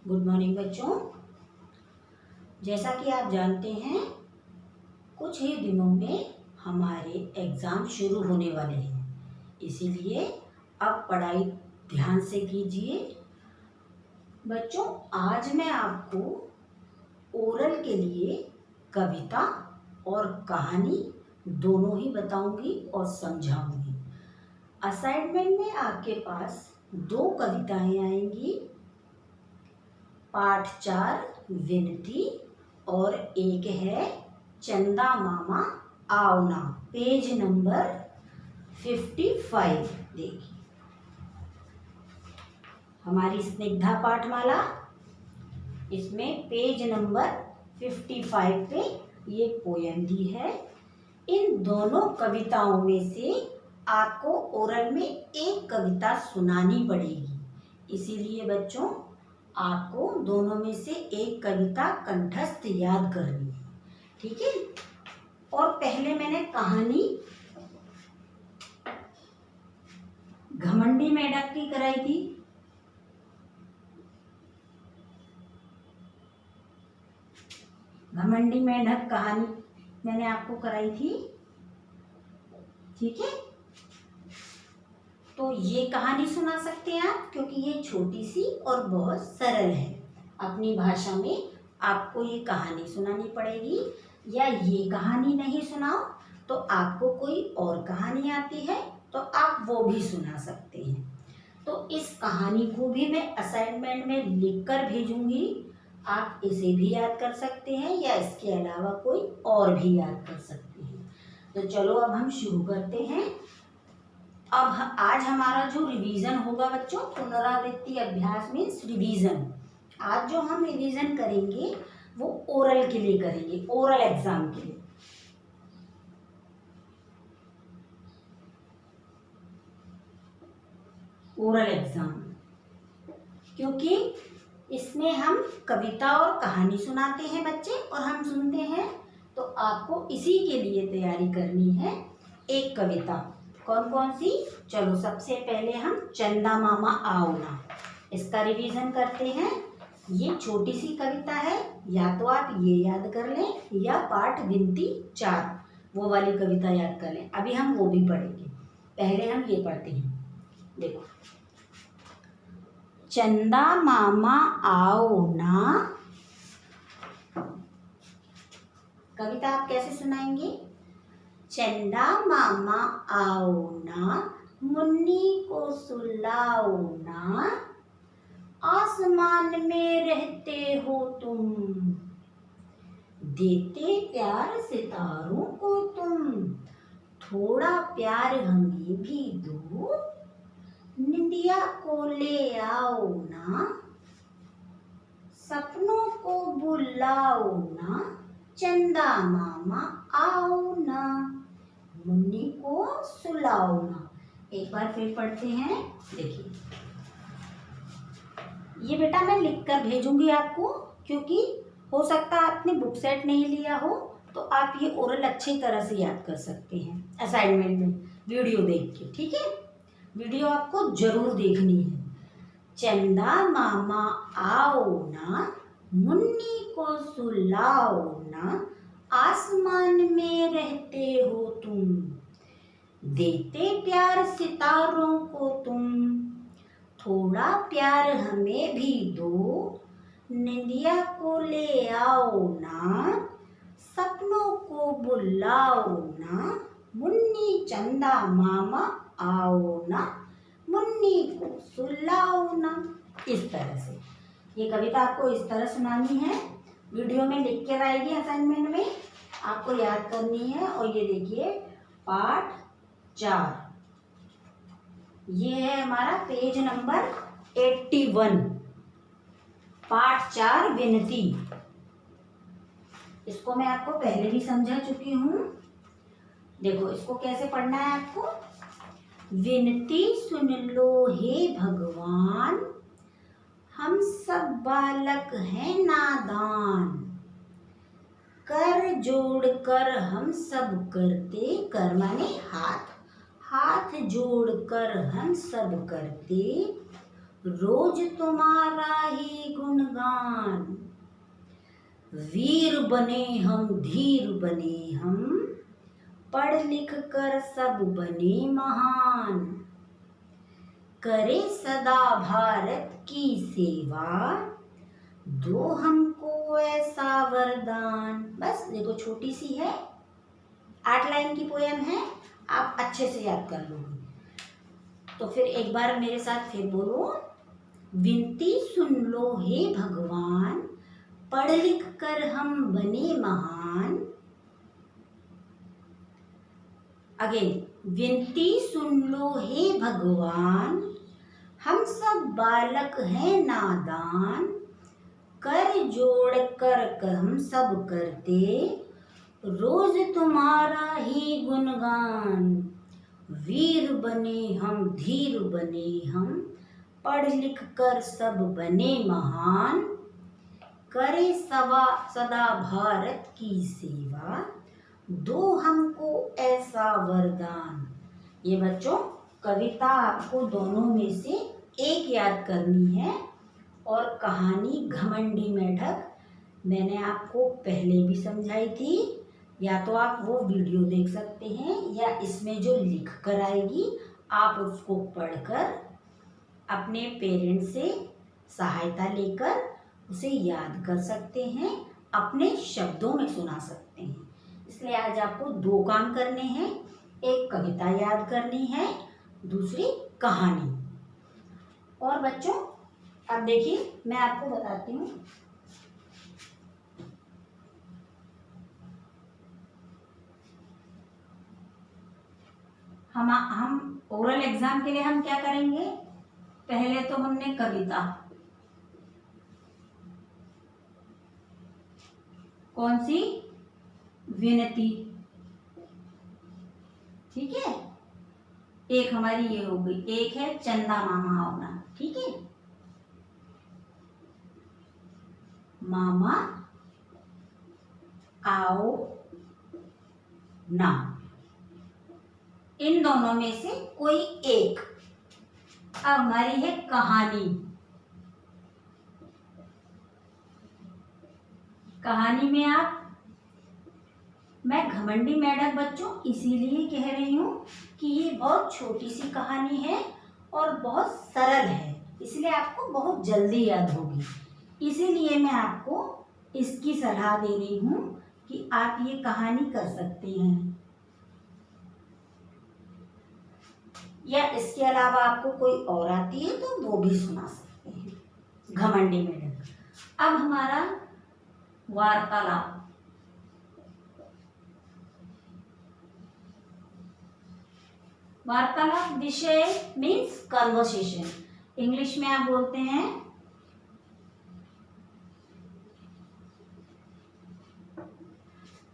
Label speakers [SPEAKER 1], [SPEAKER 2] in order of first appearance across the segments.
[SPEAKER 1] Good morning बच्चों। जैसा कि आप जानते हैं कुछ ही दिनों में हमारे एग्ज़ाम शुरू होने वाले हैं, इसीलिए अब पढ़ाई ध्यान से कीजिए। बच्चों, आज मैं आपको ओरल के लिए कविता और कहानी दोनों ही बताऊंगी और समझाऊंगी। असाइनमेंट में आपके पास 2 कविताएं आएंगी, पाठ 4 विनती और एक है चंदा मामा आओ ना, पेज नंबर 55। देखिए, हमारी स्निग्धा पाठमाला, इसमें पेज नंबर 55 पे ये पोयम दी है। इन दोनों कविताओं में से आपको ओरल में एक कविता सुनानी पड़ेगी, इसीलिए बच्चों आपको दोनों में से एक कविता कंठस्थ याद करनी है, ठीक है। और पहले मैंने कहानी घमंडी मेढक की कराई थी। घमंडी मेढक कहानी मैंने आपको कराई थी, ठीक है। तो ये कहानी सुना सकते हैं आप, क्योंकि ये छोटी सी और बहुत सरल है। अपनी भाषा में आपको ये कहानी सुनानी पड़ेगी, या ये कहानी नहीं सुनाओ तो आपको कोई और कहानी आती है तो आप वो भी सुना सकते हैं। तो इस कहानी को भी मैं असाइनमेंट में लिखकर भेजूंगी, आप इसे भी याद कर सकते हैं या इसके अलावा कोई और भी याद कर सकते हैं। तो चलो अब हम शुरू करते हैं। अब आज हमारा जो रिवीजन होगा बच्चों, पुनरावृत्ति अभ्यास मीन्स रिवीजन। आज जो हम रिवीजन करेंगे वो ओरल के लिए करेंगे, ओरल एग्जाम के लिए। ओरल एग्जाम, क्योंकि इसमें हम कविता और कहानी सुनाते हैं बच्चे, और हम सुनते हैं, तो आपको इसी के लिए तैयारी करनी है एक कविता। कौन कौन सी? चलो सबसे पहले हम चंदा मामा आओ ना, इसका रिवीजन करते हैं। ये छोटी सी कविता है, या तो आप ये याद कर लें या पाठ विनती 4 वो वाली कविता याद कर लें। अभी हम वो भी पढ़ेंगे, पहले हम ये पढ़ते हैं। देखो, चंदा मामा आओ ना, कविता आप कैसे सुनाएंगे? चंदा मामा आओ ना, मुन्नी को सुलाओ ना, आसमान में रहते हो तुम, देते प्यार सितारों को तुम, थोड़ा प्यार हमें भी दो, निंदिया को ले आओ ना, सपनों को बुलाओ ना, चंदा मामा आओ ना, मुन्नी को सुलाओ ना। एक बार फिर पढ़ते हैं। देखिए, ये बेटा मैं लिखकर भेजूंगी आपको, क्योंकि हो सकता है आपने बुक सेट नहीं लिया हो, तो आप ये ओरल अच्छी तरह से याद कर सकते हैं असाइनमेंट में वीडियो देख के, ठीक है। वीडियो आपको जरूर देखनी है। चंदा मामा आओ ना, मुन्नी को सुलाओ ना, आसमान में रहते हो तुम, देते प्यार सितारों को तुम, थोड़ा प्यार हमें भी दो, निंदिया को ले आओ ना, सपनों को बुलाओ ना, मुन्नी चंदा मामा आओ ना, मुन्नी को सुलाओ ना। इस तरह से ये कविता आपको इस तरह सुनानी है, वीडियो में लिख कर आएगी असाइनमेंट में, आपको याद करनी है। और ये देखिए पाठ 4, ये है हमारा पेज नंबर 81, पाठ 4 विनती। इसको मैं आपको पहले भी समझा चुकी हूँ। देखो इसको कैसे पढ़ना है आपको। विनती सुन लो हे भगवान, हम सब बालक हैं नादान, कर जोड़ कर हम सब करते, कर माने हाथ, हाथ जोड़ कर हम सब करते, रोज तुम्हारा ही गुणगान। वीर बने हम, धीर बने हम, पढ़ लिख कर सब बने महान। करे सदा भारत की सेवा, दो हमको ऐसा वरदान। बस देखो, छोटी सी है, 8 लाइन की पोयम है, आप अच्छे से याद कर लोगे। तो फिर एक बार मेरे साथ फिर बोलो, विनती सुन लो हे भगवान, पढ़ लिख कर हम बने महान। अगेन, विनती सुन लो हे भगवान, हम सब बालक हैं नादान। कर जोड़ कर हम सब करते, रोज तुम्हारा ही गुणगान। वीर बने हम, धीर बने हम, पढ़ लिख कर सब बने महान। करे सदा भारत की सेवा, दो हमको ऐसा वरदान। ये बच्चों, कविता आपको दोनों में से एक याद करनी है। और कहानी घमंडी मेढक मैंने आपको पहले भी समझाई थी, या तो आप वो वीडियो देख सकते हैं, या इसमें जो लिख कर आएगी आप उसको पढ़कर अपने पेरेंट्स से सहायता लेकर उसे याद कर सकते हैं, अपने शब्दों में सुना सकते हैं। इसलिए आज आपको 2 काम करने हैं, एक कविता याद करनी है, दूसरी कहानी। और बच्चों, अब देखिए मैं आपको बताती हूँ, हम ओरल एग्जाम के लिए हम क्या करेंगे। पहले तो हमने कविता, कौन सी, विनती, ठीक है। एक हमारी ये हो गई, एक है चंदा मामा आना, ठीक है। मामा आओ ना, इन दोनों में से कोई एक। अब हमारी है कहानी। कहानी में आप, मैं घमंडी मेढक बच्चों इसीलिए कह रही हूँ कि ये बहुत छोटी सी कहानी है और बहुत सरल है, इसलिए आपको बहुत जल्दी याद होगी। इसीलिए मैं आपको इसकी सलाह दे रही हूँ कि आप ये कहानी कर सकते हैं, या इसके अलावा आपको कोई और आती है तो वो भी सुना सकते हैं। घमंडी मेढक। अब हमारा वार्तालाप। वार्तालाप विषय मीन्स कन्वर्सेशन, इंग्लिश में आप बोलते हैं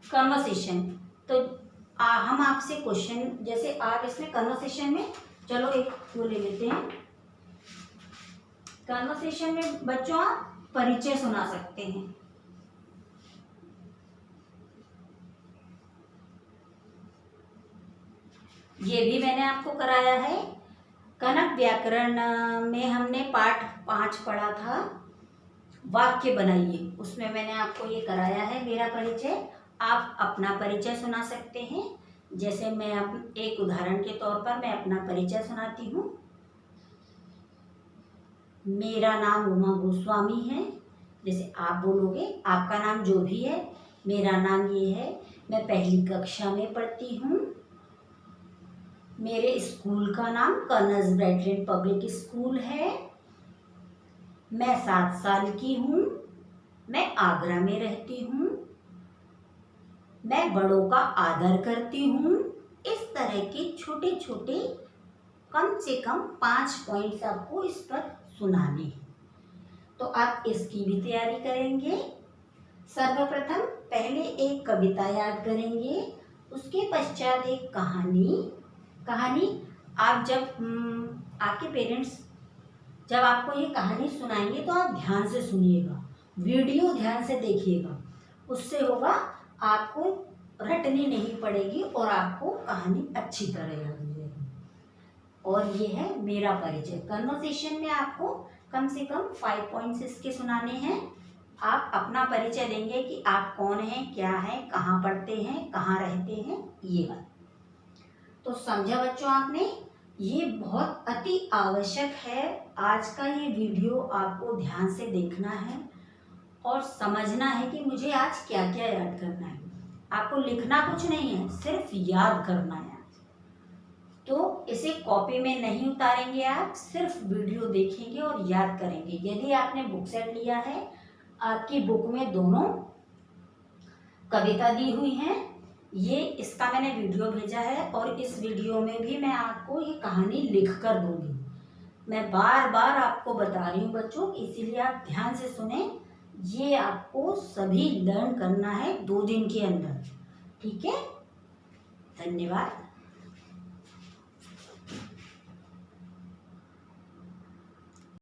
[SPEAKER 1] कन्वर्सेशन। तो हम आपसे क्वेश्चन, जैसे आप इसमें कन्वर्सेशन में, चलो एक वो ले लेते हैं। कन्वर्सेशन में बच्चों आप परिचय सुना सकते हैं। ये भी मैंने आपको कराया है। कनक व्याकरण में हमने पाठ 5 पढ़ा था, वाक्य बनाइए, उसमें मैंने आपको ये कराया है मेरा परिचय। आप अपना परिचय सुना सकते हैं। जैसे मैं एक उदाहरण के तौर पर मैं अपना परिचय सुनाती हूँ। मेरा नाम उमा गोस्वामी है। जैसे आप बोलोगे आपका नाम जो भी है, मेरा नाम ये है, मैं पहली कक्षा में पढ़ती हूँ, मेरे स्कूल का नाम कर्नल्स ब्रैडलैंड पब्लिक स्कूल है, मैं 7 साल की हूँ, मैं आगरा में रहती हूँ, मैं बड़ों का आदर करती हूँ। इस तरह के छोटे छोटे कम से कम 5 पॉइंट्स आपको इस पर सुनाने हैं। तो आप इसकी भी तैयारी करेंगे। सर्वप्रथम पहले एक कविता याद करेंगे, उसके पश्चात एक कहानी आप जब आपके पेरेंट्स जब आपको ये कहानी सुनाएंगे तो आप ध्यान से सुनिएगा, वीडियो ध्यान से देखिएगा, उससे होगा आपको रटनी नहीं पड़ेगी और आपको कहानी अच्छी तरह याद हो जाएगी। और ये है मेरा परिचय। कन्वर्सेशन में आपको कम से कम 5 पॉइंट्स इसके सुनाने हैं। आप अपना परिचय देंगे कि आप कौन हैं, क्या हैं, कहाँ पढ़ते हैं, कहाँ रहते हैं, ये बात। तो समझा बच्चों आपने? ये बहुत अति आवश्यक है। आज का ये वीडियो आपको ध्यान से देखना है और समझना है कि मुझे आज क्या क्या याद करना है। आपको लिखना कुछ नहीं है, सिर्फ याद करना है। तो इसे कॉपी में नहीं उतारेंगे आप, सिर्फ वीडियो देखेंगे और याद करेंगे। यदि आपने बुक सेट लिया है, आपकी बुक में दोनों कविता दी हुई हैं। ये इसका मैंने वीडियो भेजा है और इस वीडियो में भी मैं आपको ये कहानी लिख कर दूंगी। मैं बार बार आपको बता रही हूँ बच्चों, इसीलिए आप ध्यान से सुने। ये आपको सभी लर्न करना है 2 दिन के अंदर, ठीक है? धन्यवाद।